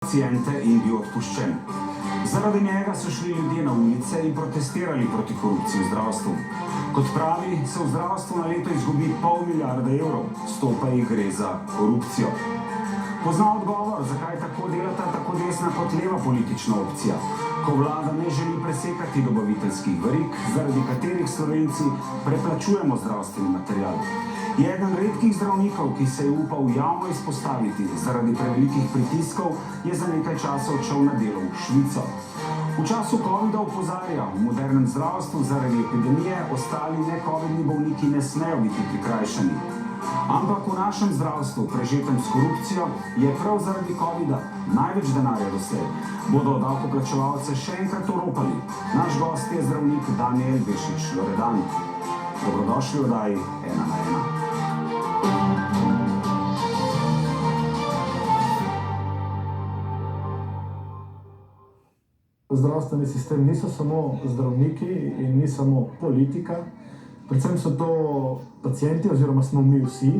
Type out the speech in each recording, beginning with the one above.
paciente in bil odpuščen. Zaradi njega so šli ljudje na ulice in protestirali proti korupciji v zdravstvu. Kot pravi, se v zdravstvu na leto izgubi $500 milijonov, 100 pa jih gre za korupcijo. Pozna odgovor, zakaj tako delata tako desna kot leva politična opcija, ko vlada ne želi presekati dobaviteljskih verig, zaradi katerih Slovenci preplačujemo zdravstveni material. Je eden redkih zdravnikov, ki se je upal javno izpostaviti zaradi prevelikih pritiskov, je za nekaj časa odšel na delo v Švico. V času covida opozarja, v modernem zdravstvu zaradi epidemije ostali ne-covidni bolniki ne smejo biti prikrajšani. Ampak v našem zdravstvu, prežetem s korupcijo, je prav zaradi covida največ denarja doslej. Bodo davkoplačevalce še enkrat oropali. Naš gost je zdravnik Danijel Bešič-Loredan. Dobrodošli v oddaji 1 na 1. Zdravstveni sistem niso samo zdravniki in ni samo politika, predvsem so to pacienti oziroma smo mi vsi.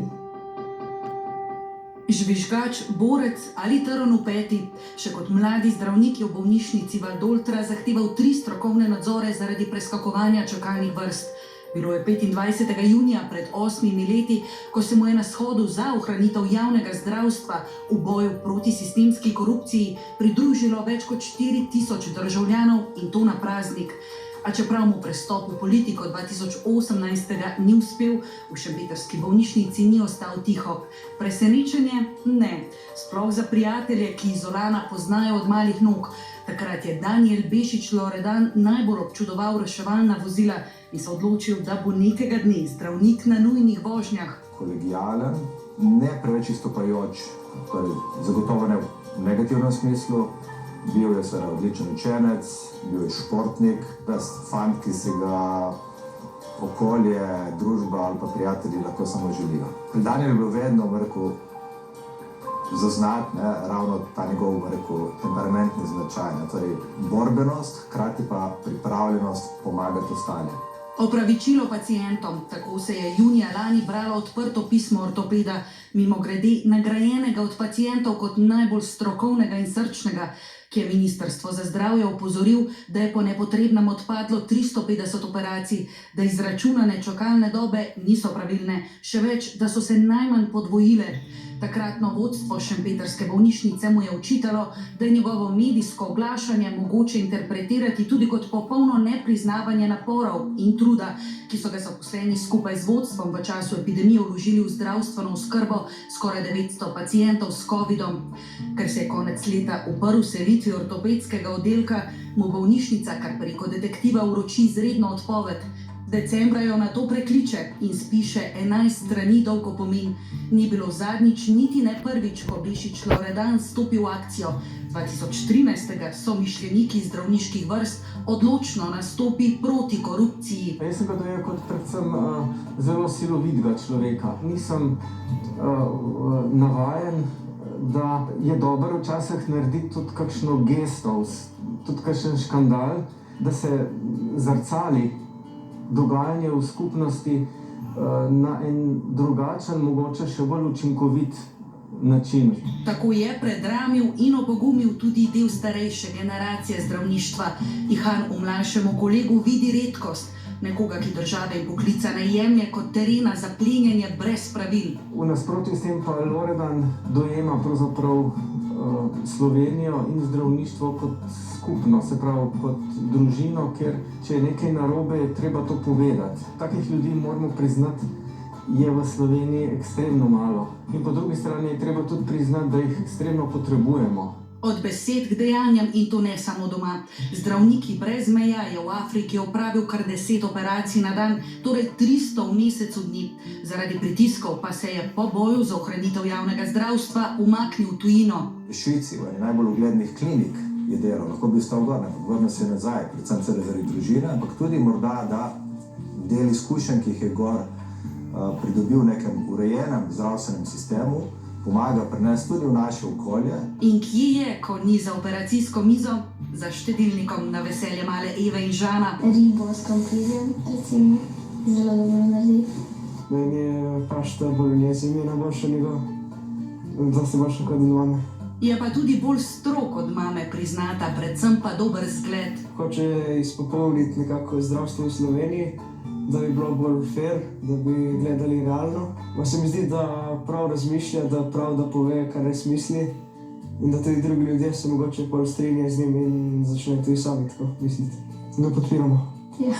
Žvižgač, borec ali trn v peti. Še kot mladi zdravnik je v bolnišnici Valdoltra zahteval 3 strokovne nadzore zaradi preskakovanja čakalnih vrst. Bilo je 25. junija pred 8 leti, ko se mu je na shodu za ohranitev javnega zdravstva v boju proti sistemski korupciji pridružilo več kot 4000 državljanov in to na praznik. A čeprav mu prestop v politiko 2018 ni uspel, v šempetrski bolnišnici ni ostal tiho. Presenečenje? Ne. Sploh za prijatelje, ki Izolana poznajo od malih nog. Takrat je Danijel Bešič-Loredan najbolj občudoval reševalna vozila in se odločil, da bo nekega dne zdravnik na nujnih vožnjah. Kolegijalen, ne preveč izstopajoč, torej zagotovo ne v negativnem smislu. Bil je seveda odličen učenec, bil je športnik, fant, ki si ga okolje, družba ali pa prijatelji lahko samo želijo. Pri Danijelu je bilo vedno, rekel, zaznati ravno ta njegov, rekel, temperamentni značaj, torej borbenost, hkrati pa pripravljenost pomagati ostalim. Opravičilo pacientom, tako se je junija lani bralo odprto pismo ortopeda, mimogrede nagrajenega od pacientov kot najbolj strokovnega in srčnega, ki je Ministrstvo za zdravje opozoril, da je po nepotrebnem odpadlo 350 operacij, da izračunane čakalne dobe niso pravilne, še več, da so se najmanj podvojile. Takratno vodstvo šempetrske bolnišnice mu je očitalo, da je njegovo medijsko oglašanje mogoče interpretirati tudi kot popolno nepriznavanje naporov in truda, ki so ga zaposleni skupaj z vodstvom v času epidemije vložili v zdravstveno oskrbo skoraj 900 pacientov s covidom. Ker se je konec leta uprl selitvi ortopedskega oddelka, mu bolnišnica kar preko detektiva vroči izredno odpoved. Decembra jo nato prekliče in spiše 11 strani dolg opomin. Ni bilo zadnjič, niti ne prvič, ko Bešič-Loredan stopi v akcijo. 2013. so mišljeniki zdravniških vrst odločno nastopi proti korupciji. Jaz sem ga dojel kot predvsem zelo silovitega človeka. Nisem navajen, da je dobro včasih narediti tudi kakšno gesto, tudi kakšen škandal, da se zrcali dogajanje v skupnosti na en drugačen, mogoče še bolj učinkovit način. Tako je predramil in opogumil tudi del starejše generacije zdravništva. Ihan v mlajšemu kolegu vidi redkost, nekoga, ki države in poklica ne jemlje kot terena za plenjenje brez pravil. V nasprotju s tem pa Loredan dojema pravzaprav Slovenijo in zdravništvo kot skupno, se pravi kot družino, ker če je nekaj narobe, je treba to povedati. Takih ljudi moramo priznati, je v Sloveniji ekstremno malo. In po drugi strani je treba tudi priznati, da jih ekstremno potrebujemo. Od besed k dejanjem in to ne samo doma. Zdravniki brez meja je v Afriki opravil kar 10 operacij na dan, torej 300 v mesecu dni. Zaradi pritiskov pa se je po boju za ohranitev javnega zdravstva umaknil v tujino. V Švici, v eni najbolj uglednih klinik je delal, lahko bi ostal gor, ampak vrnil se nazaj, predvsem zaradi družine, ampak tudi morda da del izkušenj, ki jih je gor pridobil v nekem urejenem zdravstvenem sistemu, pomaga prenesti tudi v naše okolje. In kje je, ko ni za operacijsko mizo, za štedilnikom na veselje male Eve in Žana? Ribo s krompirjem, recimo, zelo dobro naredi. Meni je pašta bolognese, mi je najboljša njegov. Zase boljša kot doma. Je pa tudi bolj strog od mame, priznata, predvsem pa dober zgled. Hoče izpopolniti nekako zdravstvo v Sloveniji, da bi bilo bolj fair, da bi gledali realno. Pa se mi zdi, da prav razmišlja, da prav da pove, kar res misli in da tudi drugi ljudje se mogoče bolj strinjajo z njim in začnejo tudi sami tako misliti. Ga podpiramo. Ja.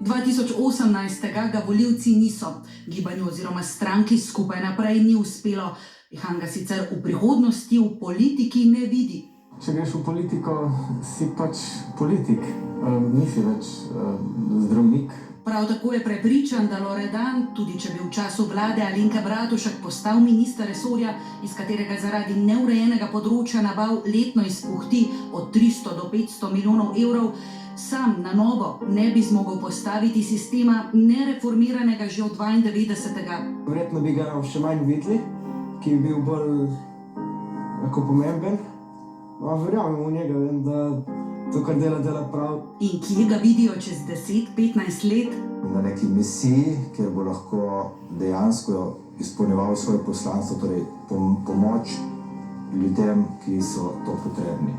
2018. ga volivci niso. Gibanju oziroma stranki skupaj naprej ni uspelo. Ihan ga sicer v prihodnosti v politiki ne vidi. Če greš v politiko, si pač politik, nisi več zdravnik. Prav tako je prepričan, da Loredan, tudi če bi v času vlade Alenke Bratušek postal minister resorja, iz katerega zaradi neurejenega področja nabav letno izpuhti od 300 do 500 milijonov evrov, sam na novo ne bi zmogel postaviti sistema nereformiranega že od 92. Verjetno bi ga še manj videli, ki bi bil bolj pomemben. Verjamem v njega, vem, da to, kar dela prav. In kje ga vidijo čez 10-15 let? Na neki misiji, kjer bo lahko dejansko izpolnjeval svoje poslanstvo, torej pomoč ljudem, ki so to potrebni.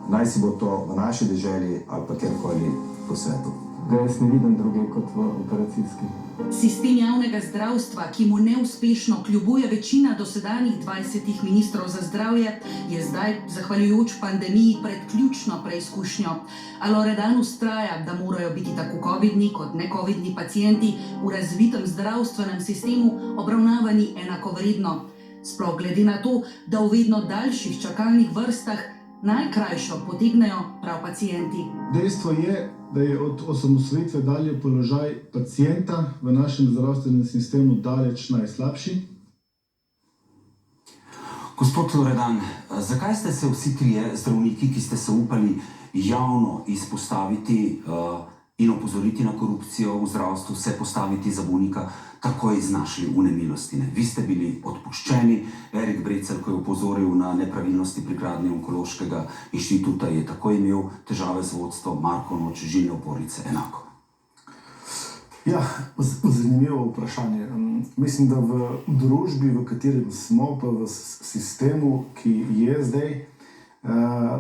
Naj si bo to v naši deželi ali pa kjerkoli po svetu. Ga jaz ne vidim druge kot v operacijski. Sistem javnega zdravstva, ki mu neuspešno kljubuje večina dosedanjih 20 ministrov za zdravje, je zdaj, zahvaljujoč pandemiji, pred ključno preizkušnjo. A Loredan vztraja, da morajo biti tako covidni kot necovidni pacienti v razvitem zdravstvenem sistemu obravnavani enakovredno. Sploh glede na to, da v vedno daljših čakalnih vrstah najkrajšo potegnejo prav pacienti. Dejstvo je, da je od osamosvojitve dalje položaj pacienta v našem zdravstvenem sistemu daleč najslabši. Gospod Loredan, zakaj ste se vsi trije zdravniki, ki ste se upali javno izpostaviti in opozoriti na korupcijo v zdravstvu, se postaviti za bolnika, takoj znašli v nemilostine? Vi ste bili odpuščeni, Erik Brecelj, ko je opozoril na nepravilnosti pri gradnji onkološkega inštituta, je takoj imel težave z vodstvom, Marko Noč, žilne opornice, enako. Ja, zanimivo vprašanje. Mislim, da v družbi, v katerem smo, pa v sistemu, ki je zdaj,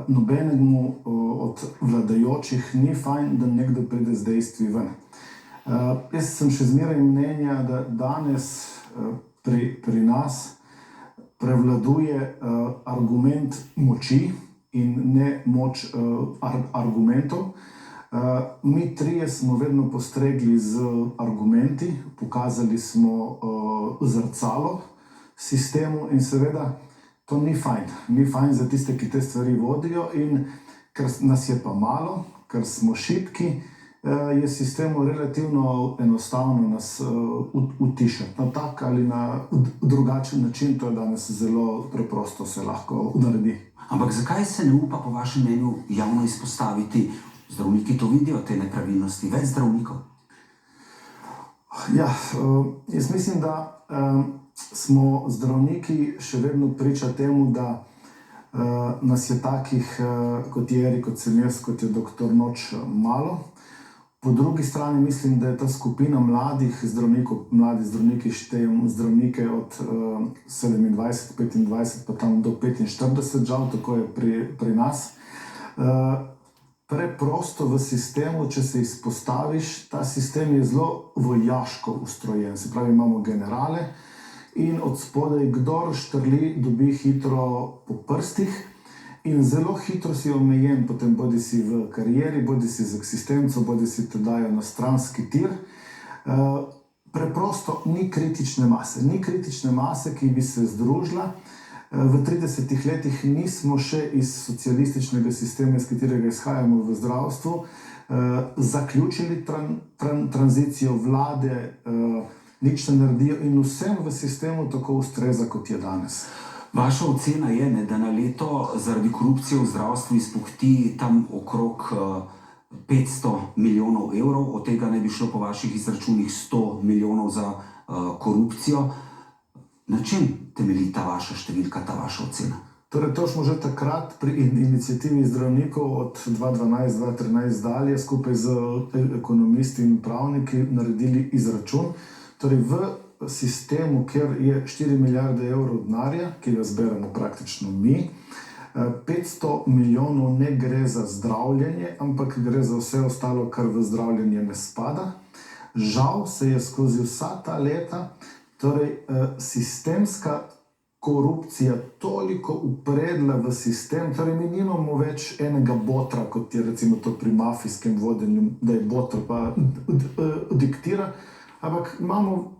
nobenemu od vladajočih ni fajn, da nekdo pride z dejstvi ven. Jaz sem še zmeraj mnenja, da danes pri nas prevladuje argument moči in ne moč argumentov. Mi trije smo vedno postregli z argumenti, pokazali smo zrcalo sistemu in seveda to ni fajn. Ni fajn za tiste, ki te stvari vodijo, in ker nas je pa malo, ker smo šibki, je sistemu relativno enostavno nas utišati. Na tak ali na drugačen način, to je danes zelo preprosto se lahko naredi. Ampak zakaj se ne upa, po vašem mnenju, javno izpostaviti? Zdravniki to vidijo, te nepravilnosti, več zdravnikov? Ja, jaz mislim, da smo zdravniki še vedno priča temu, da nas je takih, kot je Erik, kot sem jaz, kot je doktor Noč, malo. Po drugi strani mislim, da je ta skupina mladih zdravnikov, mladi zdravniki, štejem zdravnike od 27, 25 pa tam do 45, žal tako je pri nas. Preprosto v sistemu, če se izpostaviš, ta sistem je zelo vojaško ustrojen. Se pravi, imamo generale in od spodaj, kdor štrli, dobi hitro po prstih in zelo hitro si omejen, potem bodi si v karieri, bodi si z eksistenco, bodi si te dajo na stranski tir. Preprosto ni kritične mase. Ni kritične mase, ki bi se združila. V 30 letih nismo še iz socialističnega sistema, iz katerega izhajamo v zdravstvu, zaključili tranzicijo vlade, nič ne naredijo in vsem v sistemu tako ustreza, kot je danes. Vaša ocena je, da na leto zaradi korupcije v zdravstvu izpuhti tam okrog 500 milijonov evrov, od tega ne bi šlo po vaših izračunih 100 milijonov za korupcijo. Na čem temelji ta vaša številka, ta vaša ocena? Torej, to smo že takrat pri iniciativi zdravnikov od 2012-2013 dalje skupaj z ekonomisti in pravniki naredili izračun. Torej, v sistemu, kjer je 4 milijarde evrov denarja, ki ga zberemo praktično mi, 500 milijonov ne gre za zdravljenje, ampak gre za vse ostalo, kar v zdravljenje ne spada. Žal se je skozi vsa ta leta sistemska korupcija toliko upredla v sistem, torej mi nimamo več enega botra, kot je recimo to pri mafijskem vodenju, da je botr pa diktira, ampak imamo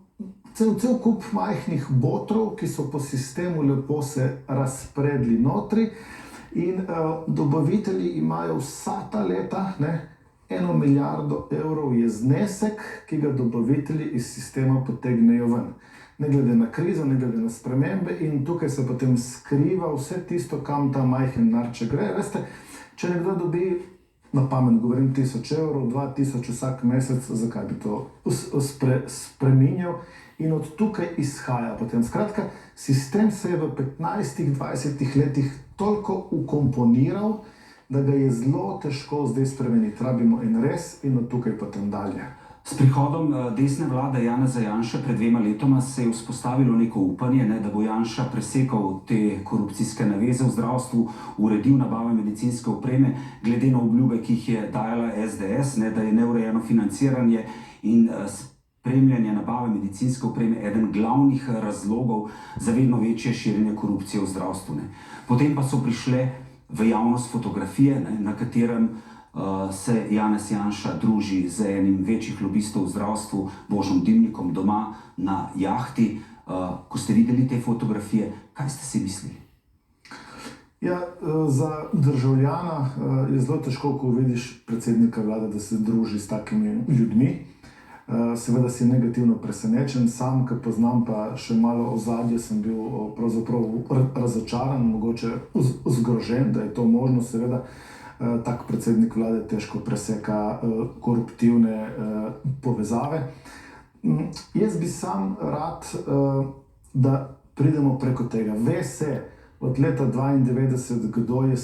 cel kup majhnih botrov, ki so po sistemu lepo se razpredli notri in dobavitelji imajo vsa ta leta, 1 milijardo evrov je znesek, ki ga dobavitelji iz sistema potegnejo ven. Ne glede na krizo, ne glede na spremembe in tukaj se potem skriva vse tisto, kam ta majhen narček gre. Veste, če nekdo dobi, na pamet govorim, 1000 evrov, 2000 vsak mesec, zakaj bi to spreminjal in od tukaj izhaja potem. Skratka, sistem se je v 15-20 letih toliko ukomponiral, da ga je zelo težko zdaj spremeniti. Rabimo en res in od tukaj potem dalje. S prihodom desne vlade Janeza Janše pred 2 letoma se je vzpostavilo neko upanje, da bo Janša presekal te korupcijske naveze v zdravstvu, uredil nabave medicinske opreme, glede na obljube, ki jih je dajala SDS, da je neurejeno financiranje in spremljanje nabave medicinske opreme eden glavnih razlogov za vedno večje širjenje korupcije v zdravstvu. Potem pa so prišle v javnost fotografije, na katerem se Janez Janša druži z enim večjih lobistov v zdravstvu, Božom Dimnikom, doma na jahti. Ko ste videli te fotografije, kaj ste si mislili? Ja, za državljana je zelo težko, ko vidiš predsednika vlade, da se druži s takimi ljudmi. Seveda si negativno presenečen, sam, ki poznam pa še malo ozadje, sem bil pravzaprav razočaran, mogoče zgrožen, da je to možno. Seveda tak predsednik vlade težko preseka koruptivne povezave. Jaz bi sam rad, da pridemo preko tega. Ve se od leta 1992, kdo je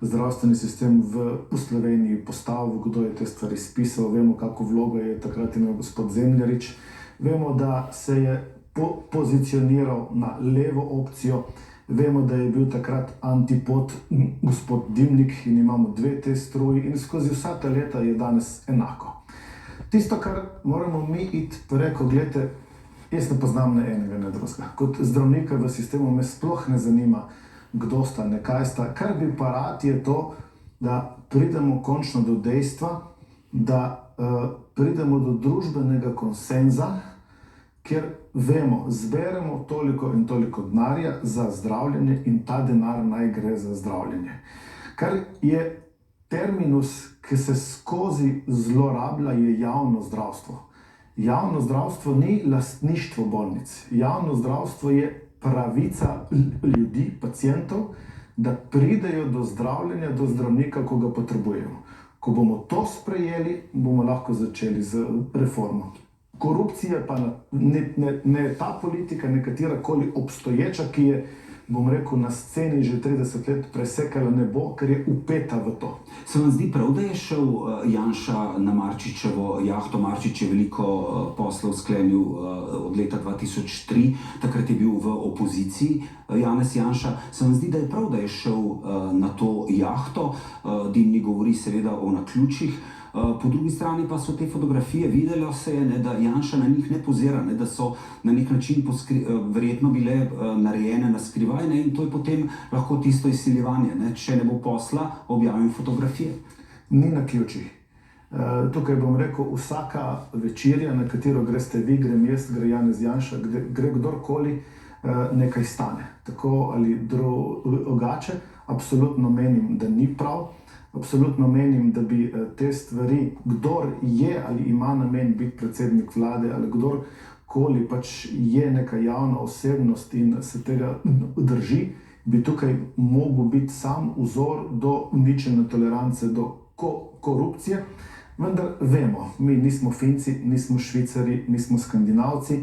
zdravstveni sistem v Sloveniji postavil, kdo je te stvari spisal, vemo, kako vlogo je takrat imel gospod Zemljarič, vemo, da se je pozicioniral na levo opcijo, vemo, da je bil takrat antipod gospod Dimnik in imamo 2 te struji in skozi vsa ta leta je danes enako. Tisto, kar moramo mi iti preko, gledajte, jaz ne poznam ne enega, ne drugega. Kot zdravnika v sistemu me sploh ne zanima, kdo sta, ne kaj sta. Kar bi pa rad je to, da pridemo končno do dejstva, da pridemo do družbenega konsenza, kjer vemo, zberemo toliko in toliko denarja za zdravljenje in ta denar naj gre za zdravljenje. Kar je terminus, ki se skozi zlorablja, je javno zdravstvo. Javno zdravstvo ni lastništvo bolnic. Javno zdravstvo je pravica ljudi, pacientov, da pridejo do zdravljenja, do zdravnika, ko ga potrebujemo. Ko bomo to sprejeli, bomo lahko začeli z reformo. Korupcija pa ne ta politika, nekatera koli obstoječa, ki je, bom rekel, na sceni že 30 let presekala ne bo, ker je upeta v to. Se vam zdi prav, da je šel Janša na Marčičevo jahto? Marčič je veliko poslov sklenil od leta 2003, takrat je bil v opoziciji Janez Janša. Se vam zdi, da je prav, da je šel na to jahto? Dimnik govori seveda o naključjih. Po drugi strani pa so te fotografije, videlo se je, da Janša na njih ne pozira, da so na nek način verjetno bile narejene na skrivaj in to je potem lahko tisto izsiljevanje. Če ne bo posla, objavim fotografije. Ni naključij. Tukaj bom rekel, vsaka večerja, na katero greste vi, grem jaz, gre Janez Janša, gre kdorkoli, nekaj stane. Tako ali drugače, absolutno menim, da ni prav. Absolutno menim, da bi te stvari, kdor je ali ima namen biti predsednik vlade ali kdorkoli pač je neka javna osebnost in se tega drži, bi tukaj mogel biti sam vzor do ničelne tolerance, do korupcije. Vendar vemo, mi nismo Finci, nismo Švicari, nismo Skandinavci,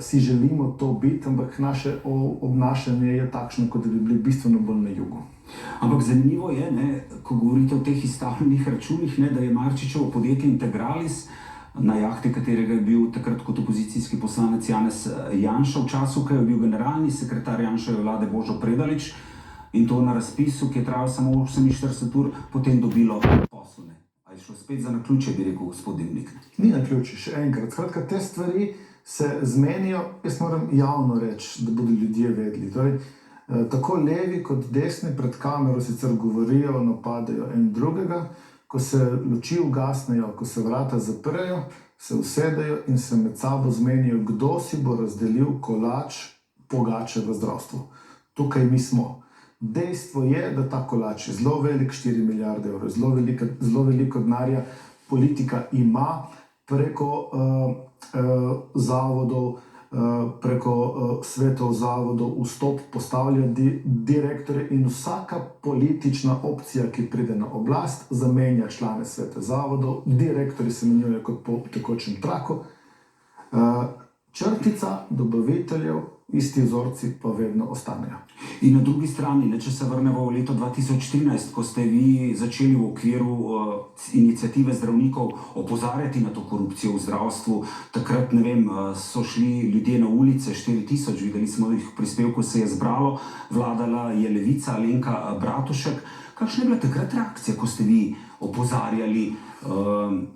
si želimo to biti, ampak naše obnašanje je takšno, kot da bi bili bistveno bolj na jugu. Ampak zanimivo je, ko govorite o teh izstavljenih računih, da je Marčičevo podjetje Integralis na jahti katerega je bil takrat kot opozicijski poslanec Janez Janša v času, ko je bil generalni sekretar Janševe vlade Božo Predalič, in to na razpisu, ki je trajal samo 48 ur, potem dobilo posel. A je šlo spet za naključje, bi rekel gospod Dimnik? Ni naključje, še enkrat. Skratka, te stvari se zmenijo, jaz moram javno reči, da bodo ljudje vedeli. Torej, tako levi kot desni pred kamero sicer govorijo, napadajo en drugega, ko se luči ugasnejo, ko se vrata zaprejo, se usedejo in se med sabo zmenijo, kdo si bo razdelil kolač pogače v zdravstvu. Tukaj mi smo. Dejstvo je, da ta kolač je zelo velik, 4 milijarde evrov, zelo veliko denarja politika ima preko zavodov, preko svetov zavodov, vstop postavlja direktorje in vsaka politična opcija, ki pride na oblast, zamenja člane sveta zavodov, direktorji se menjujejo kot po tekočem traku. Črtica dobaviteljev, isti vzorci pa vedno ostanejo. In na drugi strani, če se vrnemo v leto 2013, ko ste vi začeli v okviru iniciative zdravnikov opozarjati na to korupcijo v zdravstvu, takrat, ne vem, so šli ljudje na ulice, 4000, videli smo jih v prispevku, se je zbralo, vladala je Levica, Alenka Bratušek. Kakšna je bila takrat reakcija, ko ste vi opozarjali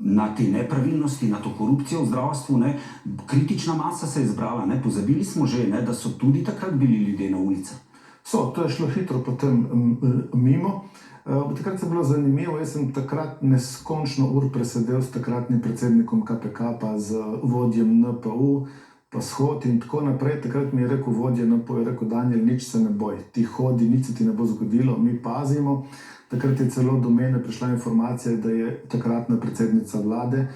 na te nepravilnosti, na to korupcijo v zdravstvu? Kritična masa se je zbrala, pozabili smo že, da so tudi takrat bili ljudje na ulicah. To je šlo hitro potem mimo. Takrat je bilo zanimivo, jaz sem takrat neskončno ur presedel s takratnim predsednikom KPK, pa z vodjem NPU, pa shod in tako naprej. Takrat mi je rekel vodja NPU, je rekel: Daniel, nič se ne boj, ti hodi, nič se ti ne bo zgodilo, mi pazimo. Takrat je celo do mene prišla informacija, da je takratna predsednica vlade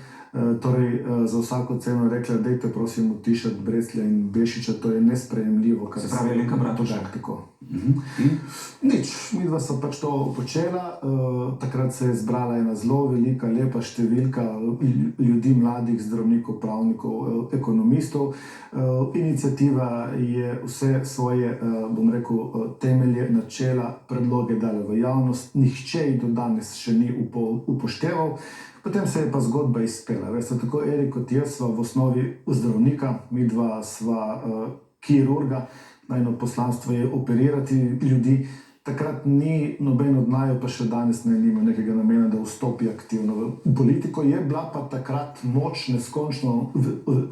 za vsako ceno rekla: dajte prosim utišati Breclja in Bešiča, to je nesprejemljivo. Se pravi Alenka Bratušek. Tako. Nič, midva so pač to počela. Takrat se je zbrala ena zelo velika, lepa številka ljudi, mladih zdravnikov, pravnikov, ekonomistov. Iniciativa je vse svoje, bom rekel, temelje, načela, predloge dala v javnost. Nihče jih do danes še ni upošteval. Potem se je pa zgodba izpela. Veste, tako Erik kot jaz sva v osnovi zdravnika, midva sva kirurga, najno poslanstvo je operirati ljudi. Takrat ni noben od naju, pa še danes nima nekega namena, da vstopi aktivno v politiko. Je bila pa takrat moč neskončno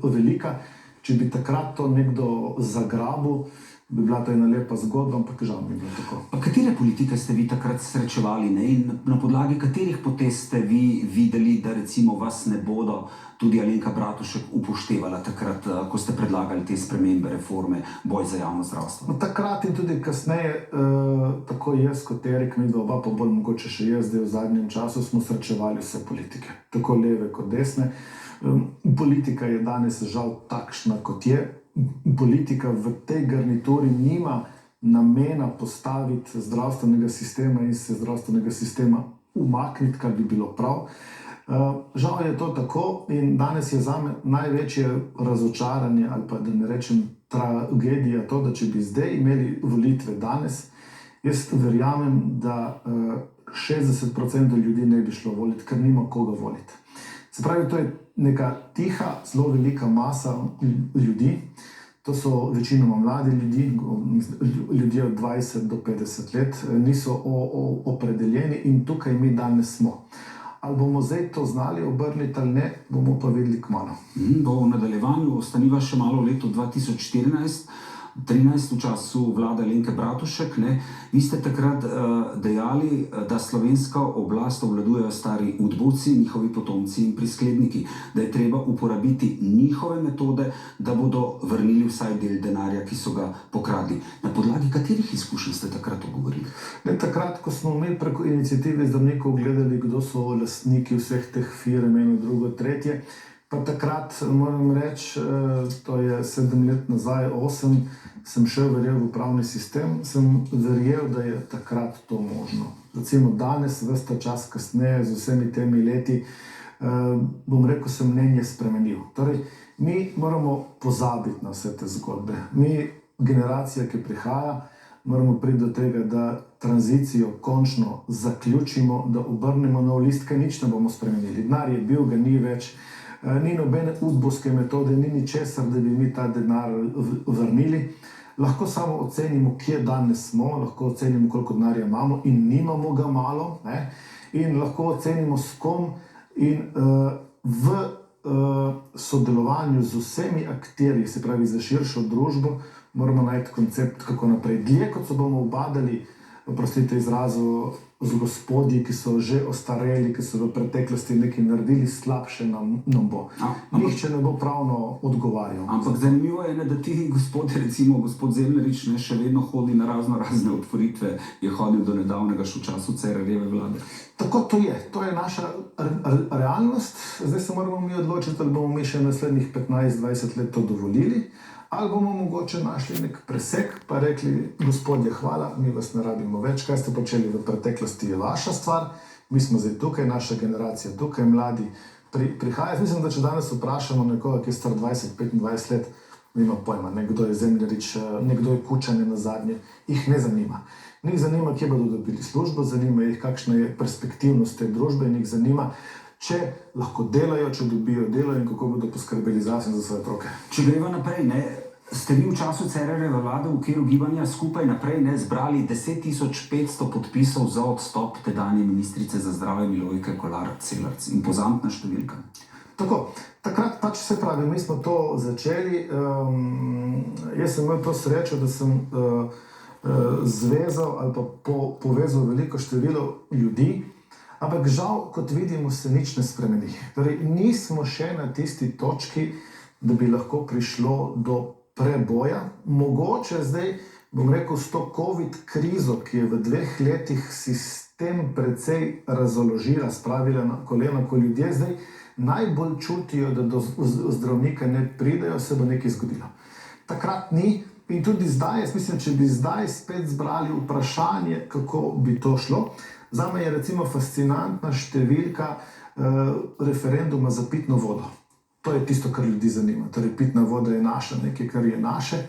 velika. Če bi takrat to nekdo zagrabil, bi bila to ena lepa zgodba, ampak žal mi je bilo tako. Pa katere politike ste vi takrat srečevali, in na podlagi katerih potez ste vi videli, da recimo vas ne bodo tudi Alenka Bratušek upoštevala takrat, ko ste predlagali te spremembe, reforme, boj za javno zdravstvo? Takrat in tudi kasneje, tako jaz kot Erik, midva oba, pa bolj mogoče še jaz zdaj v zadnjem času, smo srečevali vse politike, tako leve kot desne. Politika je danes žal takšna, kot je. Politika v tej garnituri nima namena postaviti zdravstvenega sistema in se zdravstvenega sistema umakniti, kar bi bilo prav. Žal je to tako in danes je zame največje razočaranje ali pa, da ne rečem, tragedija to, da če bi zdaj imeli volitve danes, jaz verjamem, da 60% ljudi ne bi šlo voliti, ker nima koga voliti. Se pravi, to je neka tiha, zelo velika masa ljudi. To so večinoma mladi ljudje od 20 do 50 let, niso opredeljeni in tukaj mi danes smo. Ali bomo zdaj to znali obrniti ali ne, bomo pa videli kmalu. V nadaljevanju ostaniva še malo v letu 2014-13 v času vlade Alenke Bratušek. Vi ste takrat dejali, da slovenska oblast obvladujejo stari udbovci, njihovi potomci in priskledniki, da je treba uporabiti njihove metode, da bodo vrnili vsaj del denarja, ki so ga pokradli. Na podlagi katerih izkušenj ste takrat to govorili? Takrat, ko smo mi preko iniciative zdravnikov gledali, kdo so lastniki vseh teh firm, eno, drugo, tretje, pa takrat, moram reči, to je 7 let nazaj, 8, sem šel verjel v pravni sistem, sem verjel, da je takrat to možno. Recimo danes, ves ta čas kasneje, z vsemi temi leti, bom rekel, se mnenje spremenil. Torej, mi moramo pozabiti na vse te zgodbe. Mi, generacija, ki prihaja, moramo priti do tega, da tranzicijo končno zaključimo, da obrnemo nov list, kaj nič ne bomo spremenili. Denar je bil, ga ni več. ni nobene udbovske metode, ni ničesar, da bi mi ta denar vrnili. Lahko samo ocenimo, kje danes smo, lahko ocenimo, koliko denarja imamo in nimamo ga malo, ne? In lahko ocenimo s kom in v sodelovanju z vsemi akterji, se pravi za širšo družbo, moramo najti koncept, kako naprej. Dlje, kot se bomo ubadali, oprostite izrazu, z gospodji, ki so že ostareli, ki so v preteklosti nekaj naredili, slabše nam bo. Nihče ne bo pravno odgovarjal. Ampak zanimivo je, da ti gospodje, recimo gospod Zemljarič, še vedno hodi na razne otvoritve, je hodil do nedavnega še v času Cerarjeve vlade. Tako to je naša realnost. Zdaj se moramo mi odločiti, ali bomo mi še naslednjih 15-20 let to dovolili, ali bomo mogoče našli nek presek, pa rekli, gospodje, hvala, mi vas ne rabimo več, kaj ste počeli v preteklosti, je vaša stvar, mi smo zdaj tukaj, naša generacija tukaj, mladi prihaja. Mislim, da če danes vprašamo nekoga, ki je star 20-25 let, nima pojma, nekdo je Zemljarič, nekdo je Kučan na zadnje, jih ne zanima. Njih zanima, kje bodo dobili službo, zanima jih, kakšna je perspektivnost te družbe in jih zanima, če lahko delajo, če dobijo delo in kako bodo poskrbeli zase in za svoje otroke. Če greva naprej, ste vi v času Cerarjeve vlade v okviru gibanja skupaj naprej zbrali 10.500 podpisov za odstop tedanje ministrice za zdravje Milojke Kolar Celarc. Impozantna številka. Tako, takrat pač se pravi, mi smo to začeli. Jaz sem imel to srečo, da sem zvezal ali pa povezal veliko število ljudi, ampak žal, kot vidimo, se nič ne spremeni. Torej, nismo še na tisti točki, da bi lahko prišlo do preboja. Mogoče zdaj, bom rekel, s to COVID krizo, ki je v 2 letih sistem precej razložila, spravila na koleno, ko ljudje zdaj najbolj čutijo, da do zdravnika ne pridejo, se bo nekaj zgodilo. Takrat ni. In tudi zdaj, jaz mislim, če bi zdaj spet zbrali vprašanje, kako bi to šlo. Zame je recimo fascinantna številka referenduma za pitno vodo. To je tisto, kar ljudi zanima. Torej, pitna voda je naša, nekaj, kar je naše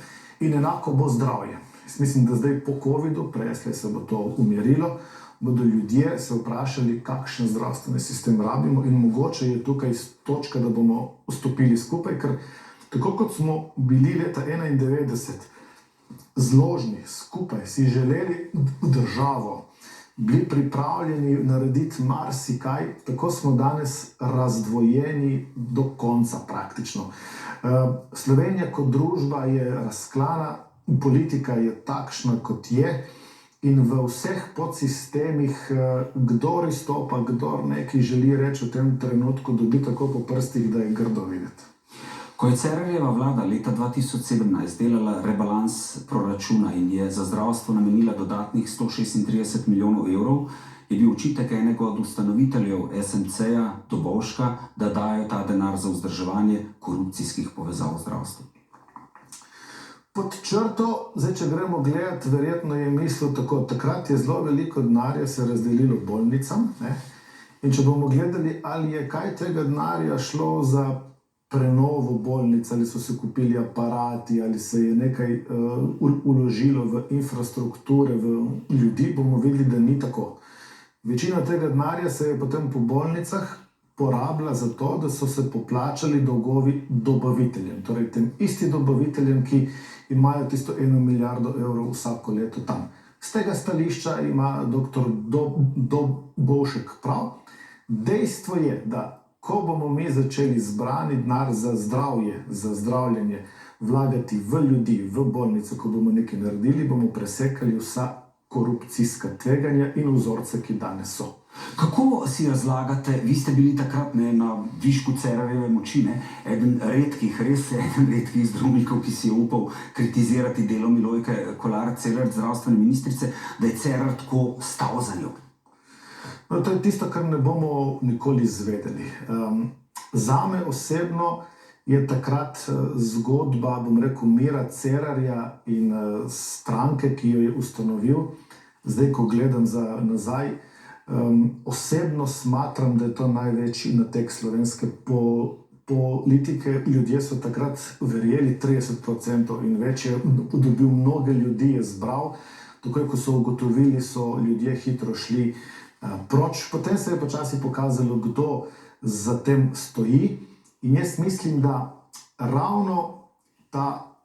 in enako bo zdravje. Jaz mislim, da zdaj po covidu, presle se bo to umirilo, bodo ljudje se vprašali, kakšen zdravstveni sistem rabimo in mogoče je tukaj točka, da bomo stopili skupaj, ker tako kot smo bili leta 1991 zložni, skupaj, si želeli državo, bili pripravljeni narediti marsikaj, tako smo danes razdvojeni do konca praktično. Slovenija kot družba je razklana, politika je takšna, kot je in v vseh podsistemih, kdor izstopa, kdor nekaj želi reči v tem trenutku, dobi tako po prstih, da je grdo videti. Ko je Cerarjeva vlada leta 2017 delala rebalans proračuna in je za zdravstvo namenila dodatnih 136 milijonov evrov, je bil očitek enega od ustanoviteljev SMC-ja, Dobovška, da dajo ta denar za vzdrževanje korupcijskih povezav v zdravstvu. Pod črto, zdaj če gremo gledati, verjetno je mislil tako, takrat je zelo veliko denarja se razdelilo bolnicam, ne? In če bomo gledali, ali je kaj tega denarja šlo za prenovo bolnic, ali so se kupili aparati, ali se je nekaj uložilo v infrastrukture, v ljudi, bomo videli, da ni tako. Večina tega denarja se je potem po bolnicah porabila za to, da so se poplačali dolgovi dobaviteljem. Torej, tem isti dobaviteljem, ki imajo tisto 1 milijardo evrov vsako leto tam. Z tega stališča ima dr. Dobovšek prav. Dejstvo je, da ko bomo mi začeli zbrani denar za zdravje, za zdravljenje, vlagati v ljudi, v bolnico, ko bomo nekaj naredili, bomo presekali vsa korupcijska tveganja in vzorce, ki danes so. Kako si razlagate, vi ste bili takrat na višku Cerarjeve moči, eden redkih zdravnikov, ki si je upal kritizirati delo Milojke Kolar Celarc, zdravstvene ministrice, da je Cerar tako stal za njo? No, to je tisto, kar ne bomo nikoli izvedeli. Zame osebno je takrat zgodba, bom rekel, Mira Cerarja in stranke, ki jo je ustanovil. Zdaj, ko gledam nazaj, osebno smatram, da je to največji nateg slovenske politike. Ljudje so takrat verjeli, 30% in več je dobil, mnoge ljudi je zbral. Takoj, ko so ugotovili, so ljudje hitro šli proč. Potem se je počasi pokazalo, kdo za tem stoji In jaz mislim, da ravno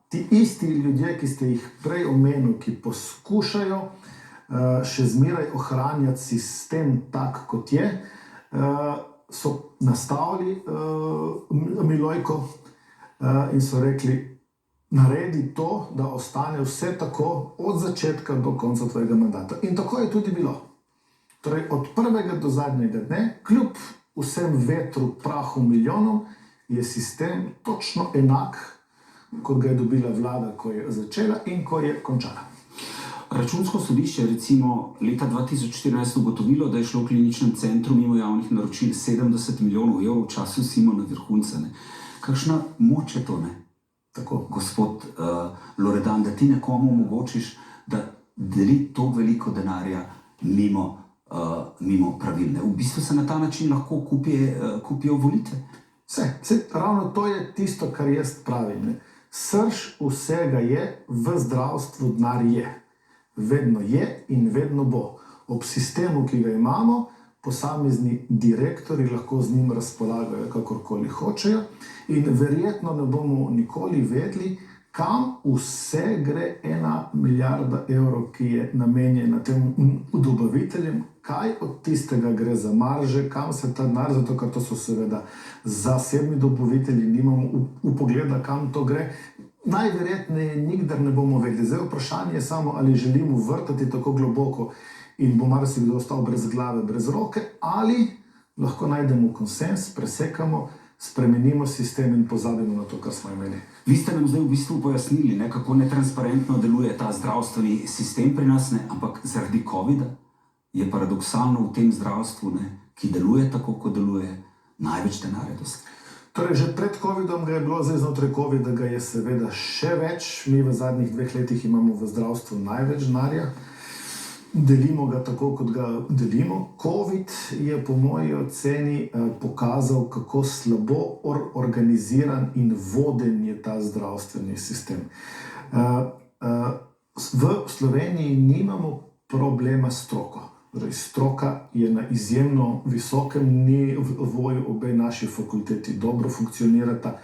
ti isti ljudje, ki ste jih prej omenili, ki poskušajo še zmeraj ohranjati sistem tak, kot je, so nastavili Milojko in so rekli, naredi to, da ostane vse tako od začetka do konca tvojega mandata. In tako je tudi bilo. Torej, od prvega do zadnjega dne, kljub vsem vetru, prahu, milijonom, je sistem točno enak, kot ga je dobila vlada, ko je začela in ko je končala. Računsko sodišče je recimo leta 2014 ugotovilo, da je šlo v kliničnem centru mimo javnih naročil 70 milijonov evrov v času Simona Vrhunca. Kakšna moč je to, ne? Tako. Gospod Loredan, da ti nekomu omogočiš, da deli to veliko denarja mimo pravil. V bistvu se na ta način lahko kupijo volitve. Ravno to je tisto, kar jaz pravim. Ne? Srž vsega je, v zdravstvu denar je. Vedno je in vedno bo. Ob sistemu, ki ga imamo, posamezni direktori lahko z njim razpolagajo, kakorkoli hočejo, in verjetno ne bomo nikoli vedeli, kam vse gre 1 milijarda evrov, ki je namenjena tem dobaviteljem, kaj od tistega gre za marže, kam se ta denar, zato ker to so seveda zasebni dobavitelji, nimamo vpogleda, kam to gre. Najverjetneje nikdar ne bomo vedeli. Zdaj vprašanje je samo, ali želimo vrtati tako globoko in bo marsikdo ostal brez glave, brez roke, ali lahko najdemo konsens, presekamo, spremenimo sistem in pozabimo na to, kar smo imeli. Vi ste nam zdaj v bistvu pojasnili, kako netransparentno deluje ta zdravstveni sistem pri nas, ampak zaradi COVID-a je paradoksalno v tem zdravstvu, ki deluje tako, kot deluje, največ denarja doslej. Torej, že pred COVID-om ga je bilo, zdaj znotraj COVID-a ga je seveda še več. Mi v zadnjih 2 letih imamo v zdravstvu največ denarja. Delimo ga tako, kot ga delimo. COVID je po moji oceni pokazal, kako slabo organiziran in voden je ta zdravstveni sistem. V Sloveniji nimamo problema s stroko. Stroka je na izjemno visokem nivoju, obe naši fakulteti dobro funkcionirata.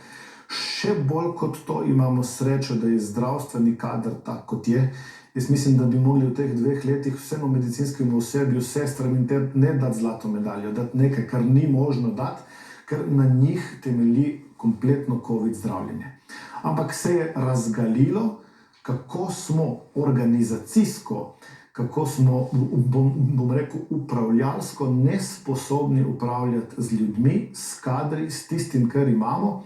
Še bolj kot to imamo srečo, da je zdravstveni kader tak, kot je. Jaz mislim, da bi mogli v teh 2 letih vsemu medicinskemu osebju, sestram in ne dati zlato medaljo, dati nekaj, kar ni možno dati, ker na njih temelji kompletno COVID zdravljenje. Ampak se je razgalilo, kako smo organizacijsko, kako smo, bom rekel, upravljalsko nesposobni upravljati z ljudmi, s kadri, s tistim, kar imamo.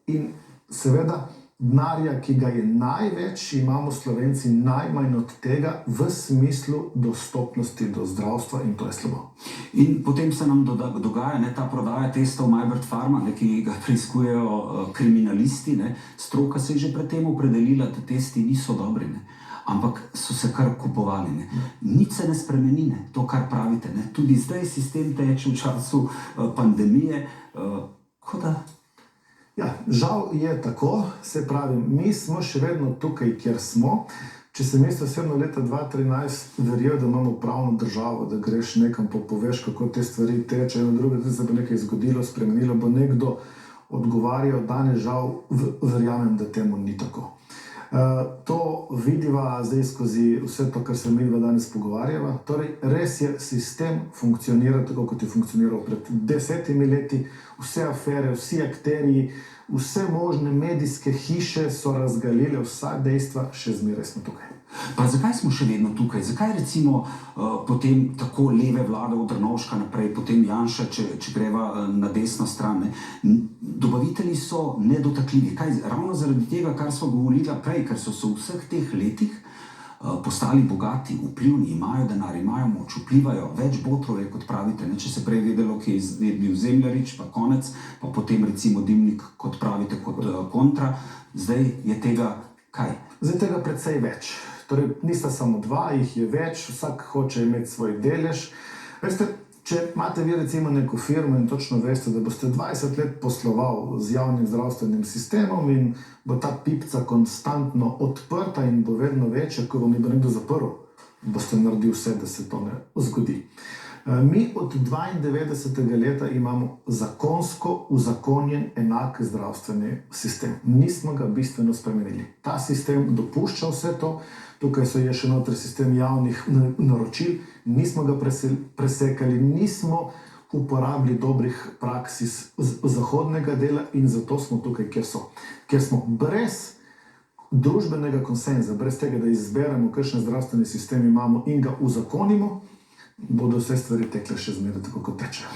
In seveda denarja, ki ga je največ, imamo Slovenci najmanj od tega v smislu dostopnosti do zdravstva in to je slabo. In potem se nam dogaja ta prodaja testov Majbert Pharma, ki ga preiskujejo kriminalisti. Stroka se je že pred tem opredelila, da testi niso dobri, ampak so se kar kupovali. Nič se ne spremeni, to, kar pravite. Tudi zdaj sistem teče v času pandemije. Ja, žal je tako, se pravi, mi smo še vedno tukaj, kjer smo. Če sem jaz osebno leta 2013 verjel, da imamo pravno državo, da greš nekam pa poveš, kako te stvari tečejo, in druge, da se bo nekaj zgodilo, spremenilo, bo nekdo odgovarjal, danes žal verjamem, da temu ni tako. To vidiva zdaj skozi vse to, kar se midva danes pogovarjava. Torej, res je, sistem funkcionira tako, kot je funkcioniral pred 10 leti. Vse afere, vsi akterji, vse možne medijske hiše so razgalile vsa dejstva, še zmeraj smo tukaj. Pa zakaj smo še vedno tukaj? Zakaj recimo potem tako leve vlade od Drnovška naprej, potem Janša, če greva na desno stran? Dobavitelji so nedotakljivi. Ravno zaradi tega, kar smo govorili prej, ker so se v vseh teh letih postali bogati, vplivni, imajo denar, imajo moč, vplivajo, več botrov je, kot pravite. Če se prej vedelo, ki je bil Zemljarič, pa konec, pa potem recimo Dimnik, kot pravite, kot kontra. Zdaj je tega kaj? Zdaj tega precej več. Torej, nista samo 2, jih je več, vsak hoče imeti svoj delež. Veste, če imate vi recimo neko firmo in točno veste, da boste 20 let posloval z javnim zdravstvenim sistemom in bo ta pipca konstantno odprta in bo vedno večja, ko vam je bo nekdo zaprl, boste naredili vse, da se to ne zgodi. Mi od 92. leta imamo zakonsko uzakonjen enak zdravstveni sistem. Nismo ga bistveno spremenili. Ta sistem dopušča vse to, tukaj so je še notri sistem javnih naročil, nismo ga presekali, nismo uporabili dobrih praks iz zahodnega dela in zato smo tukaj, kjer so. Ker smo brez družbenega konsenza, brez tega, da izberemo, kakšen zdravstveni sistem imamo in ga uzakonimo, bodo vse stvari tekle še zmeraj tako, kot tečejo.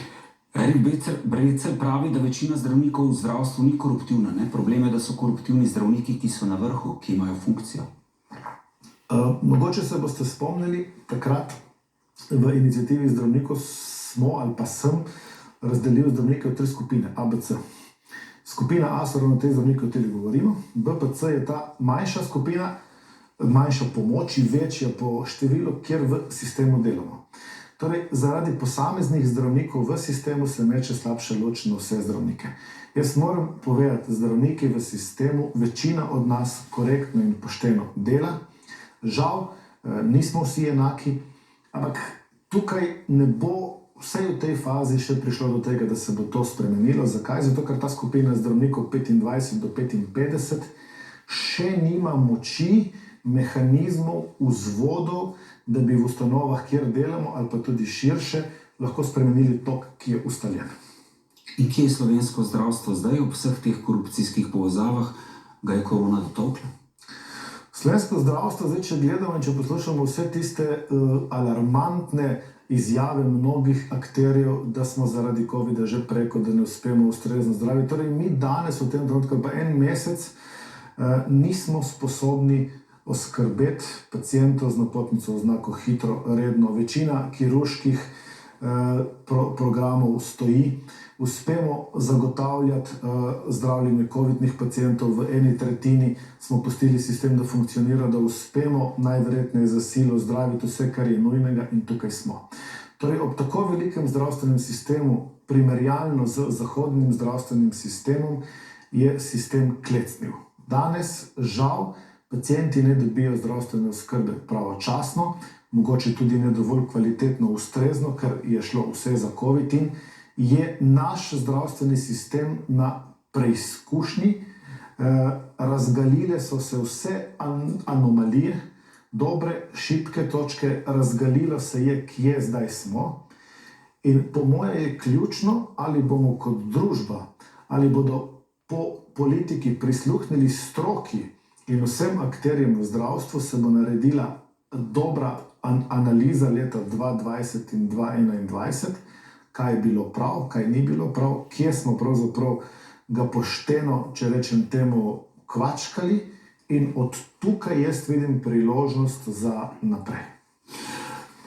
Erik Brecelj pravi, da večina zdravnikov v zdravstvu ni koruptivna. Ne? Problem je, da so koruptivni zdravniki, ki so na vrhu, ki imajo funkcijo. Mogoče se boste spomnili, takrat v iniciativi zdravnikov smo ali pa sem razdelil zdravnike v 3 skupine, ABC. Skupina A so ravno te zdravnike, o kateri govorimo, BPC je ta manjša skupina, manjša po moči, večja po številu, kjer v sistemu delamo. Torej, zaradi posameznih zdravnikov v sistemu se meče slabše luč na vse zdravnike. Jaz moram povedati, zdravniki v sistemu, večina od nas korektno in pošteno dela. Žal, nismo vsi enaki, ampak tukaj ne bo vsaj v tej fazi še prišlo do tega, da se bo to spremenilo. Zakaj? Zato, ker ta skupina zdravnikov 25 do 55 še nima moči, mehanizmov, vzvodov, da bi v ustanovah, kjer delamo, ali pa tudi širše, lahko spremenili tok, ki je ustaljen. In kje je slovensko zdravstvo zdaj ob vseh teh korupcijskih povezavah? Ga je korona dotaknila? Slovensko zdravstvo, zdaj, če gledamo in če poslušamo vse tiste alarmantne izjave mnogih akterjev, da smo zaradi covida že preko, da ne uspemo ustrezno zdraviti. Torej, mi danes v tem trenutku, pa en mesec, nismo sposobni oskrbeti pacientov z napotnico oznako hitro, redno. Večina kirurških programov stoji. Uspemo zagotavljati zdravljenje covidnih pacientov v 1/3, smo pustili sistem, da funkcionira, da uspemo najverjetneje za silo zdraviti vse, kar je nujnega in tukaj smo. Torej, ob tako velikem zdravstvenem sistemu, primerjalno z zahodnim zdravstvenim sistemom, je sistem klecnil. Danes, žal, pacienti ne dobijo zdravstvene oskrbe pravočasno, mogoče tudi ne dovolj kvalitetno, ustrezno, ker je šlo vse za covid in je naš zdravstveni sistem na preizkušnji. Razgalile so se vse anomalije, dobre, šibke točke, razgalilo se je, kje zdaj smo. In po moje je ključno, ali bomo kot družba, ali bodo politiki prisluhnili stroki in vsem akterjem v zdravstvu, se bo naredila dobra analiza leta 2020 in 2021, kaj je bilo prav, kaj ni bilo prav, kje smo pravzaprav ga pošteno, če rečem temu, kvačkali, in od tukaj jaz vidim priložnost za naprej.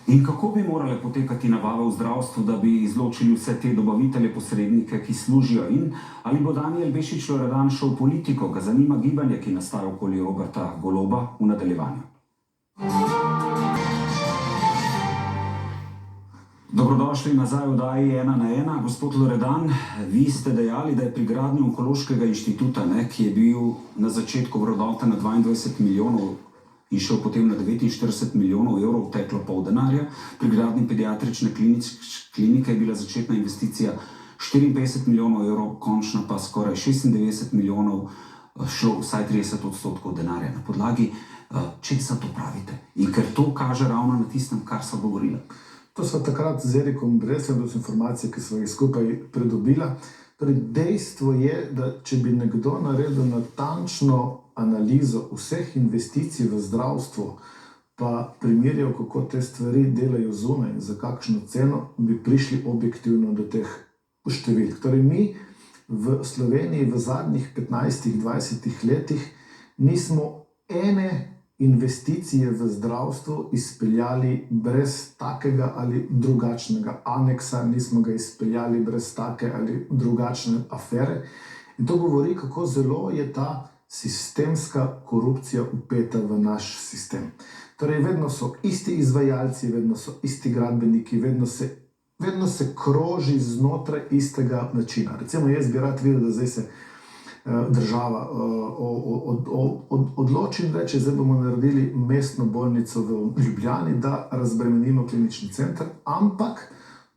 In kako bi morale potekati nabave v zdravstvu, da bi izločili vse te dobavitelje, posrednike, ki služijo? In ali bo Danijel Bešič-Loredan šel v politiko? Ga zanima gibanje, ki nastaja okoli Roberta Goloba, v nadaljevanju. Dobrodošli nazaj v oddaji 1 na 1. Gospod Loredan, vi ste dejali, da je pri gradnji Onkološkega inštituta, ki je bil na začetku vrodoten na 22 milijonov in šel potem na 49 milijonov evrov, teklo pol denarja. Pri gradnji pediatrične klinike je bila začetna investicija 54 milijonov evrov, končna pa skoraj 96 milijonov, šlo vsaj 30% denarja. Na podlagi česa to pravite? In ker to kaže ravno na tistem, kar so govorili. To smo takrat z Erikom Brecljem, to so informacije, ki smo jih skupaj pridobila. Torej, dejstvo je, da če bi nekdo naredil natančno analizo vseh investicij v zdravstvo, pa primerjal, kako te stvari delajo zunaj in za kakšno ceno, bi prišli objektivno do teh številk. Torej, mi v Sloveniji v zadnjih 15-20 letih nismo ene investicije v zdravstvu izpeljali brez takega ali drugačnega aneksa, nismo ga izpeljali brez take ali drugačne afere. In to govori, kako zelo je ta sistemska korupcija vpeta v naš sistem. Torej, vedno so isti izvajalci, vedno so isti gradbeniki, vedno se kroži znotraj istega načina. Recimo, jaz bi rad videl, da zdaj se država odloči in reče, zdaj bomo naredili mestno bolnico v Ljubljani, da razbremenimo klinični center, ampak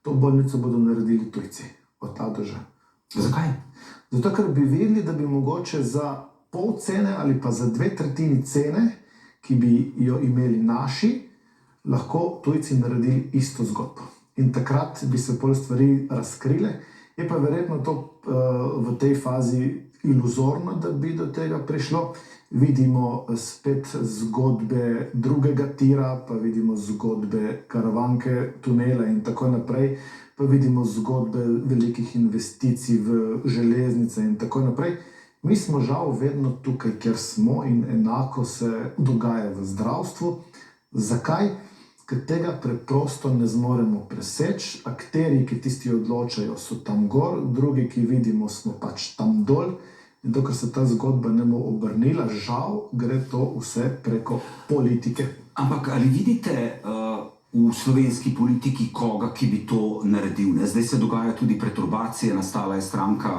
to bolnico bodo naredili tujci, od A do Ž. Zakaj? Zato, ker bi vedeli, da bi mogoče za pol cene ali pa za 2/3 cene, ki bi jo imeli naši, lahko tujci naredili isto zgodbo. In takrat bi se pol stvari razkrile. Je pa verjetno to v tej fazi iluzorno, da bi do tega prišlo. Vidimo spet zgodbe drugega tira, pa vidimo zgodbe Karavanke, tunela in tako naprej, pa vidimo zgodbe velikih investicij v železnice in tako naprej. Mi smo žal vedno tukaj, kjer smo, in enako se dogaja v zdravstvu. Zakaj? Ker tega preprosto ne zmoremo preseči. Akterji, ki tisti odločajo, so tam gor, drugi, ki vidimo, smo pač tam dol. In dokler se ta zgodba ne bo obrnila, žal gre to vse preko politike. Ampak ali vidite v slovenski politiki koga, ki bi to naredil? Ne? Zdaj se dogajajo tudi perturbacije, nastala je stranka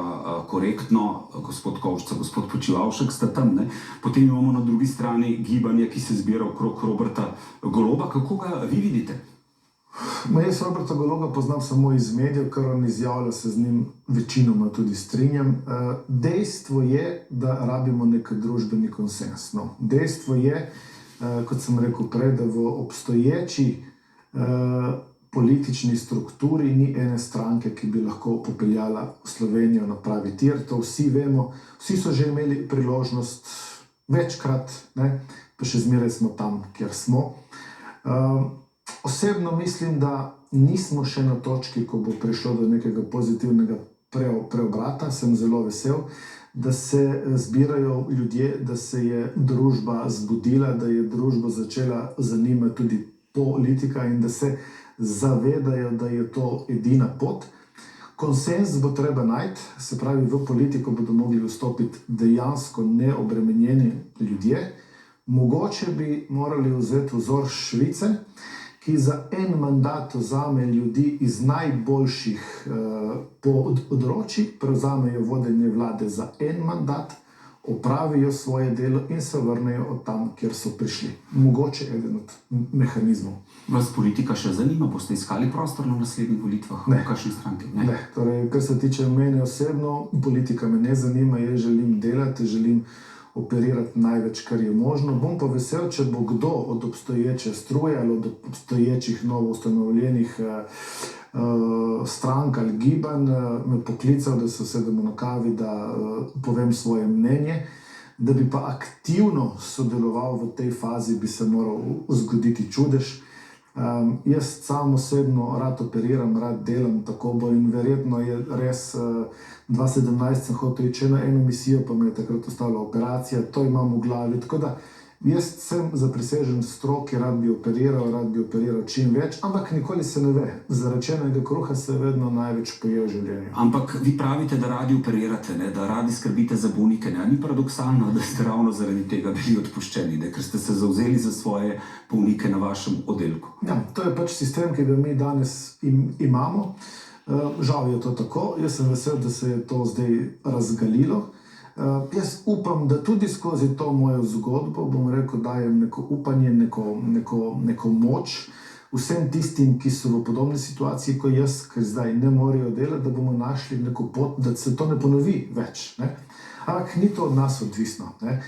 Korektno, gospod Kovšca, gospod Počivalšek sta tam. Ne? Potem imamo na drugi strani gibanje, ki se zbira okrog Roberta Goloba. Kako ga vi vidite? Jaz Roberta Goloba poznam samo iz medijev, kar on izjavlja, se z njim večinoma tudi strinjam. Dejstvo je, da rabimo nek družbeni konsens. No. Dejstvo je, kot sem rekel prej, da v obstoječi politični strukturi ni ene stranke, ki bi lahko popeljala Slovenijo na pravi tir. To vsi vemo, vsi so že imeli priložnost večkrat, ne? Pa še zmeraj smo tam, kjer smo. Osebno mislim, da nismo še na točki, ko bo prišlo do nekega pozitivnega preobrata. Sem zelo vesel, da se zbirajo ljudje, da se je družba zbudila, da je družba začela zanimati tudi politika in da se zavedajo, da je to edina pot. Konsens bo treba najti, se pravi, v politiko bodo mogli vstopiti dejansko neobremenjeni ljudje. Mogoče bi morali vzeti vzor Švice, ki za en mandat vzame ljudi iz najboljših področij, prevzamejo vodenje vlade za en mandat, opravijo svoje delo in se vrnejo od tam, kjer so prišli. Mogoče eden od mehanizmov. Vas politika še zanima? Boste iskali prostor na naslednjih volitvah? Ne. V kakšni stranki? Ne. Torej, kar se tiče mene osebno, politika me ne zanima, jaz želim delati, želim operirati največ, kar je možno. Bom pa vesel, če bo kdo od obstoječe struje ali od obstoječih novo ustanovljenih strank ali gibanj me poklical, da se usedemo na kavi, da povem svoje mnenje. Da bi pa aktivno sodeloval v tej fazi, bi se moral zgoditi čudež. Jaz sam osebno rad operiram, rad delam, tako bo, in verjetno je res 2017 sem hotel iti na eno misijo, pa me je takrat ostala operacija, to imam v glavi, tako da jaz sem zaprisežen stroki, rad bi operiral čim več, ampak nikoli se ne ve. Zarečenega kruha se vedno največ poje v življenju. Ampak vi pravite, da radi operirate, ne? Da radi skrbite za bolnike. Ne? Ni paradoksalno, da ste ravno zaradi tega bili odpuščeni, ne? Ker ste se zavzeli za svoje bolnike na vašem oddelku? Ja, to je pač sistem, ki ga mi danes imamo. Žal je to tako. Jaz sem vesel, da se je to zdaj razgalilo. Jaz upam, da tudi skozi to mojo zgodbo, bom rekel, dajem neko upanje, neko moč vsem tistim, ki so v podobni situaciji kot jaz, ker zdaj ne morejo delati, da bomo našli neko pot, da se to ne ponovi več. Ne? Ampak ni to od nas odvisno. Ne?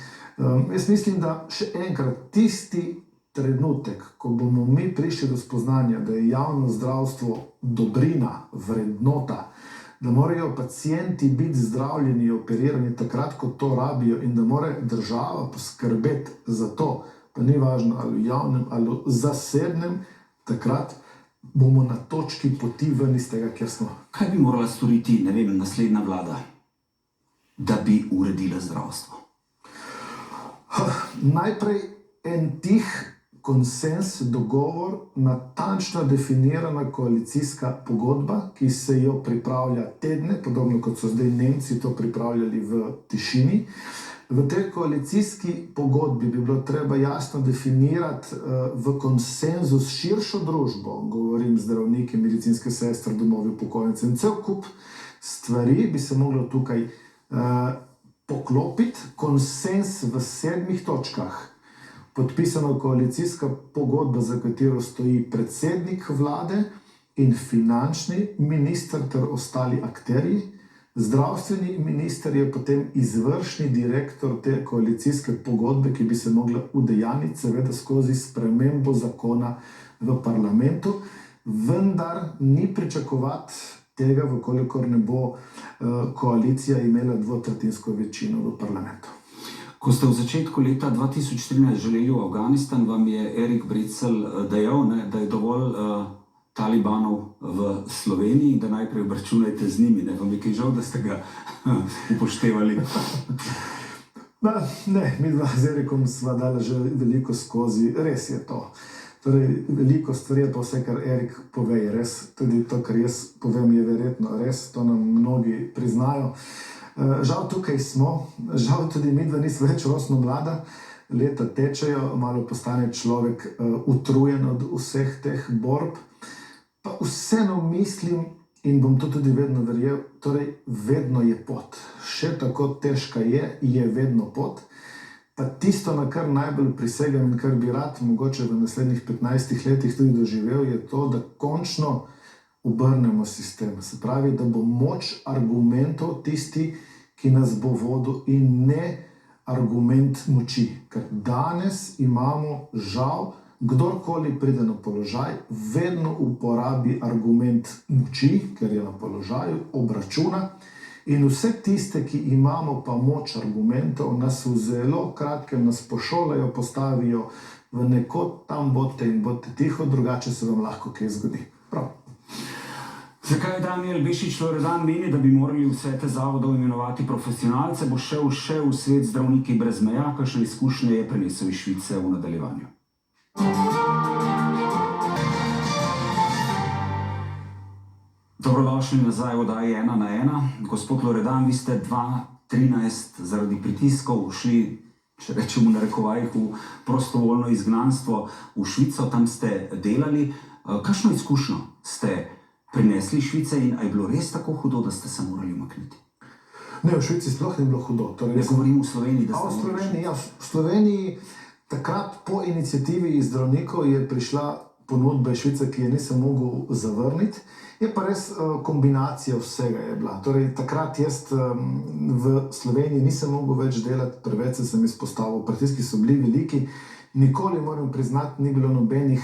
Jaz mislim, da še enkrat tisti trenutek, ko bomo mi prišli do spoznanja, da je javno zdravstvo dobrina, vrednota, da morajo pacienti biti zdravljeni, operirani takrat, ko to rabijo, in da mora država poskrbeti za to, pa ni važno ali v javnem ali v zasebnem, takrat bomo na točki poti ven iz tega, kjer smo. Kaj bi morala storiti, ne vem, naslednja vlada, da bi uredila zdravstvo? Najprej en tih konsens, dogovor, natančno definirana koalicijska pogodba, ki se jo pripravlja tedne, podobno kot so zdaj Nemci to pripravljali v tišini. V tej koalicijski pogodbi bi bilo treba jasno definirati v konsenzu s širšo družbo, govorim zdravniki, medicinske sestre, domovi upokojencev, in cel kup stvari bi se moglo tukaj poklopiti. Konsens v 7 točkah. Podpisana koalicijska pogodba, za katero stoji predsednik vlade in finančni minister ter ostali akterji. Zdravstveni minister je potem izvršni direktor te koalicijske pogodbe, ki bi se mogla udejaniti, seveda skozi spremembo zakona v parlamentu, vendar ni pričakovati tega, vkolikor ne bo koalicija imela dvotretjinsko večino v parlamentu. Ko ste v začetku leta 2013 želeli v Afganistan, vam je Erik Brecelj dejal, da je dovolj talibanov v Sloveniji in da najprej obračunajte z njimi. Vam je kaj žal, da ste ga upoštevali? Ne, mi dva z Erikom sva dala že veliko skozi, res je to. Torej, veliko stvari je pa vse, kar Erik pove, je res. Tudi to, kar jaz povem, je verjetno res, to nam mnogi priznajo. Žal tukaj smo, žal tudi mi dva nismo več rosno mlada, leta tečejo, malo postane človek utrujen od vseh teh borb. Pa vseeno mislim in bom to tudi vedno verjel, torej vedno je pot. Še tako težka je vedno pot. Pa tisto, na kar najbolj prisegam in kar bi rad mogoče v naslednjih 15 letih tudi doživel, je to, da končno obrnemo sistem. Se pravi, da bo moč argumentov tisti, ki nas bo vodil in ne argument moči. Ker danes imamo žal, kdorkoli pride na položaj, vedno uporabi argument moči, ker je na položaju, obračuna. In vse tiste, ki imamo pa moč argumentov, nas v zelo kratkem nas pošolajo, postavijo v neko tam bote in bote tiho, drugače se vam lahko kaj zgodi. Prav. Zakaj Danijel Bešič Loredan meni, da bi morali vse te zavodov imenovati profesionalce, bo šel še v svet Zdravniki brez meja, kakšne izkušnje je prenesel iz Švice v nadaljevanju? Dobrodošli nazaj v oddaji 1 na 1. Gospod Loredan, vi ste 2013 zaradi pritiskov šli, če rečemo v narekovajih, v prostovoljno izgnanstvo v Švico, tam ste delali. Kakšno izkušnjo ste prinesli Švice in je bilo res tako hudo, da ste se morali umakniti? Ne, v Švici sploh ni bilo hudo. Ne govorim v Sloveniji, da ste morali. V Sloveniji takrat po inicijativi zdravnikov je prišla ponudba iz Švice, ki je nisem mogel zavrniti. Je pa res kombinacija vsega je bila. Torej, takrat jaz v Sloveniji nisem mogel več delati, preveč sem izpostavil, pritiski so bili veliki. Nikoli, moram priznati, ni bilo nobenih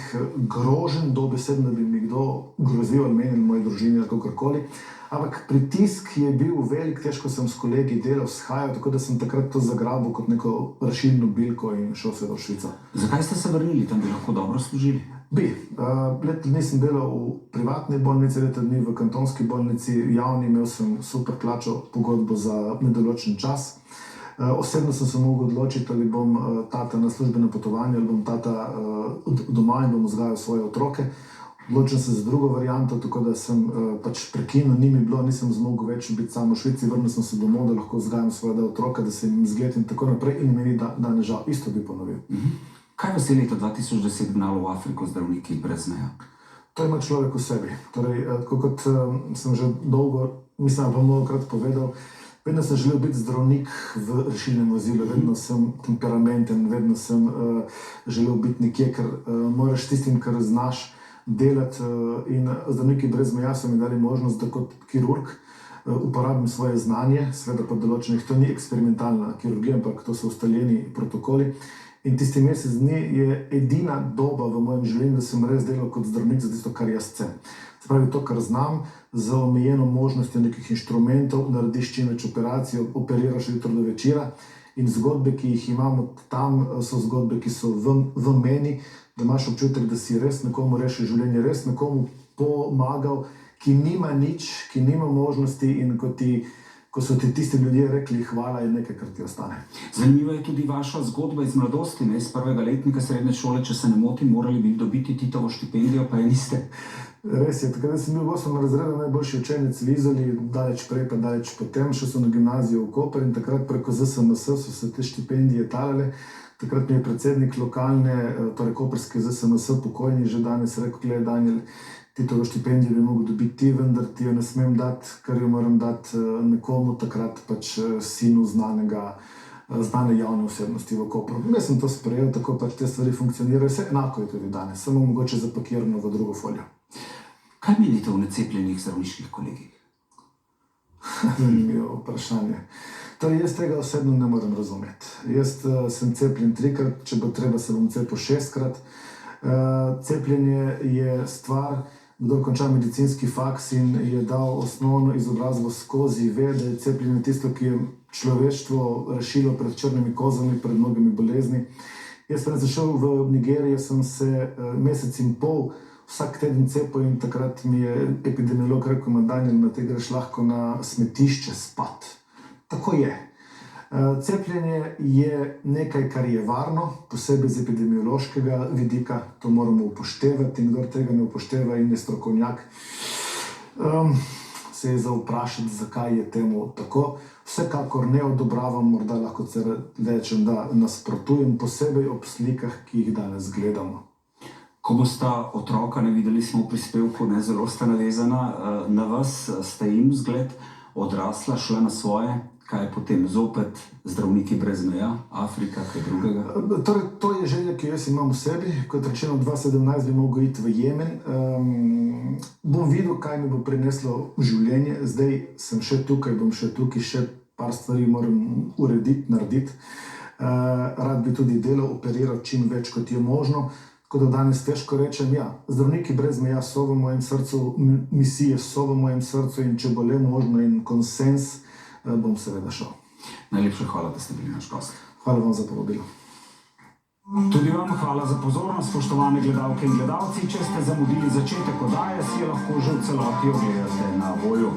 groženj, dobesedno bi mi kdo grozil ali meni ali moji družini ali kakorkoli. Ampak pritisk je bil velik, težko sem s kolegi delal, shajal, tako da sem takrat to zagrabil kot neko rašilno bilko in šel se v Švico. Zakaj ste se vrnili? Tam bi lahko dobro služili? Bi. Leto dni sem delal v privatni bolnici, leto dni v kantonski bolnici, javni, imel sem super plačo, pogodbo za nedoločen čas. Osebno sem se mogel odločiti, ali bom tata na službeno potovanje, ali bom tata doma in bom vzgajal svoje otroke. Odločil sem za drugo varianto, tako da sem pač prekinil, ni mi bilo, nisem zmogel več biti samo v Švici, vrnil sem se domov, da lahko vzgajam svojega otroka, da se jim zgled in tako naprej in meni, da ne žal, isto bi ponovil. Kaj vas je leta 2010 gnalo v Afriko Zdravniki brez meja? To ima človek v sebi. Torej, kot sem že dolgo, mislim, pa mnogokrat povedal, vedno sem želel biti zdravnik v rešilnem vozilu, vedno sem temperamenten, vedno sem želel biti nekje, ker moraš tistim, kar znaš delati in Zdravniki brez meja so mi dali možnost, da kot kirurg uporabim svoje znanje, seveda pod določenih, to ni eksperimentalna kirurgija, ampak to so ustaljeni protokoli. In tisti mesec dni je edina doba v mojem življenju, da sem res delal kot zdravnik za tisto, kar jaz sem. Se pravi, to, kar znam, za omejeno možnostjo nekih inštrumentov, narediš čim več operacij, operiraš jutro do večera in zgodbe, ki jih imamo tam, so zgodbe, ki so v meni, da imaš občutek, da si res nekomu rešil življenje, res nekomu pomagal, ki nima nič, ki nima možnosti in ko so ti tisti ljudje rekli hvala, je nekaj, kar ti ostane. Zanimiva je tudi vaša zgodba iz mladosti, iz prvega letnika srednje šole, če se ne motim, morali bi dobiti Titovo štipendijo, pa je niste. Res je, takrat sem bil v 8. razredu najboljši učenec v Izoli, daleč prej pa daleč potem, šel sem na gimnazijo v Koper in takrat preko ZSMS so se te štipendije talale. Takrat mi je predsednik lokalne, torej koperske ZSMS, pokojni že danes rekel, gledaj Danijel, Titovo štipendijo bi mogel dobiti ti, vendar ti jo ne smem dati, ker jo moram dati nekomu takrat pač sinu znane javne osebnosti v Kopru. Jaz sem to sprejel, tako pač te stvari funkcionirajo, vse enako je tudi danes, samo mogoče zapakirano v drugo folijo. Kaj menite o necepljenih zdravniških kolegih? Zanimivo vprašanje. Torej, jaz tega osebno ne morem razumeti. Jaz sem cepljen 3-krat, če bo treba, se bom cepil 6-krat. Cepljenje je stvar, kdo konča medicinski faks in je dal osnovno izobrazbo skozi, ve, da je cepljenje tisto, ki je človeštvo rešilo pred črnimi kozami, pred mnogimi bolezni. Jaz sem zašel v Nigerijo, sem se mesec in pol vsak teden cepil in takrat mi je epidemiolog rekel, Daniel, da te greš lahko na smetišče spat. Tako je. Cepljenje je nekaj, kar je varno, posebej z epidemiološkega vidika, to moramo upoštevati in kdor tega ne upošteva in je strokovnjak, se je za vprašati, zakaj je temu tako. Vsekakor ne odobravam, morda lahko celo rečem, da nasprotujem, posebej ob slikah, ki jih danes gledamo. Ko bosta otroka, ne videli smo v prispevku, ne zelo sta navezana na vas, ste jim vzgled, odrasla, šla na svoje, kaj je potem zopet zdravniki brez meja, Afrika, kaj drugega? Torej, to je želja, ki jo jaz imam v sebi. Kot rečeno, 2017 bi mogel iti v Jemen. Bom videl, kaj mi bo prineslo življenje. Zdaj sem še tukaj, bom še tukaj, še par stvari moram urediti, narediti. Rad bi tudi delal, operiral čim več, kot je možno. Tako da danes težko rečem, ja, zdravniki brez meja so v mojem srcu, misije so v mojem srcu in če bo le možno in konsens, bom seveda šel. Najlepša hvala, da ste bili naš gost. Hvala vam za povabilo. Tudi vam hvala za pozornost, spoštovane gledalke in gledalci. Če ste zamudili začetek oddaje, si jo lahko že v celoti ogledate na Voju.